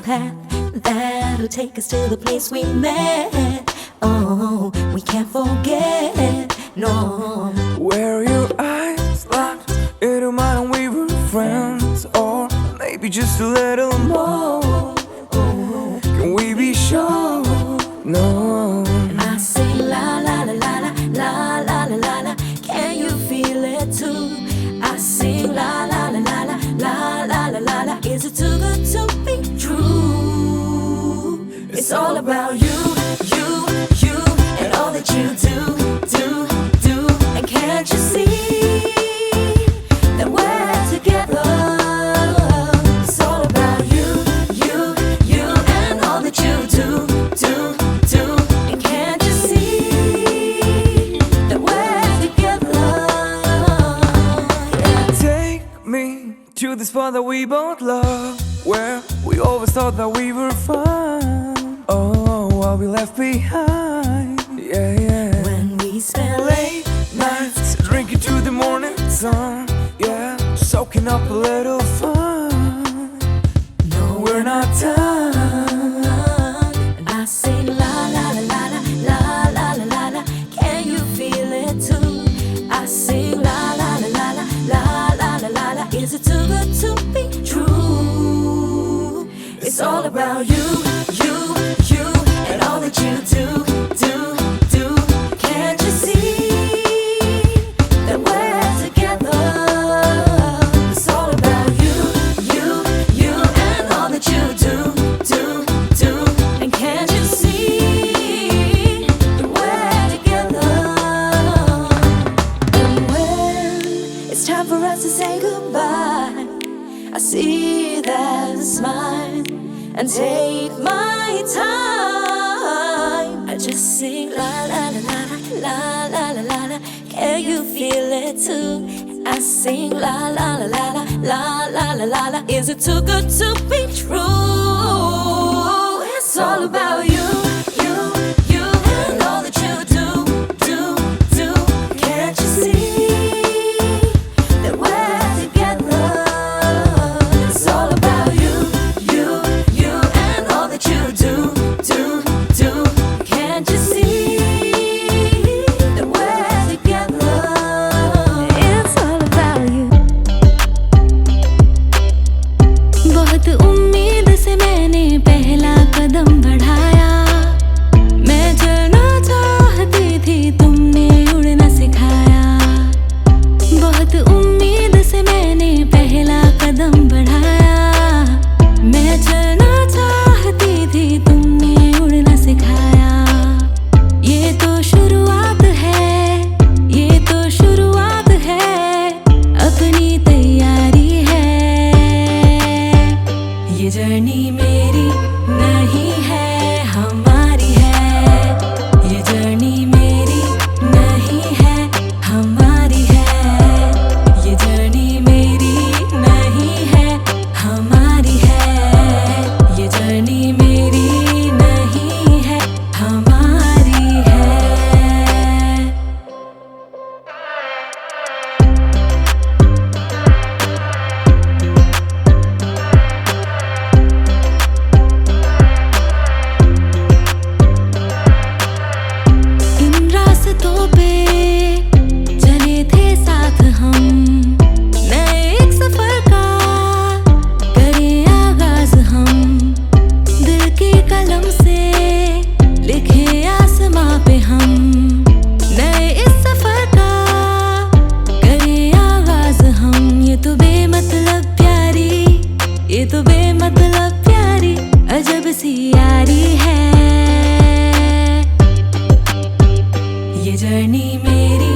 path that'll take us to the place we met. Oh, we can't forget, no. Where are your eyes locked into mine and we were friends? Or maybe just a little more. Can we be sure? No. I sing la la la la la la la la la. Can you feel it too? I sing la la la la la la la la la la. Is it too good to be true? It's all about you, you, and all that you do. And can't you see that we're together? It's all about you, and all that you do. And can't you see that we're together? Yeah. Take me to the spot that we both love, where we always thought that we were fine. Oh, what we left behind. Yeah. When we spend Late nights, drinking to the morning sun. Yeah, soaking up a little fun. no, We're not done. And I sing la la la la la la la la la. Can you feel it too? I sing la la la la la la la la la. Is it too good to be true? It's all about you, and all that you do. Can't you see that we're together? It's all about you, and all that you do. And can't you see that we're together? And when it's time for us to say goodbye, I see that smile and take my time. I just sing la la la la la la la la. Can you feel it too? I sing la la la la la la la la la. Is it too good to be true? It's all about you, and all that you do. Can't you see that we're together? It's all about you, and all that you do. Can't you see that we're together? It's all about you. बहुत उम्मीद से मैंने पहला कदम बढ़ाया। मैं चलना चाहती थी, तुमने उड़ना सिखाया। बहुत उम्मीद से मैंने पहला कदम बढ़ाया। मैं चलना चाहती थी, तुमने उड़ना सिखाया। ये तो शुरुआत है, ये तो शुरुआत है, अपनी तैयारी है। ये जर्नी मेरी नहीं है, हमारी है। ये जर्नी मेरी नहीं है, हमारी है। ये जर्नी मेरी नहीं है, हमारी है। ये जर्नी मेरी नहीं है, हमारी है। इन रास्तों पे चले थे साथ हम, नए एक सफर का करें आगाज हम। दिल की कलम से लिखे आसमां पे हम, नए इस सफर का करें आगाज हम। ये तो बेमतलब प्यारी, ये तो बेमतलब प्यारी, अजब सी यारी है। ये जर्नी मेरी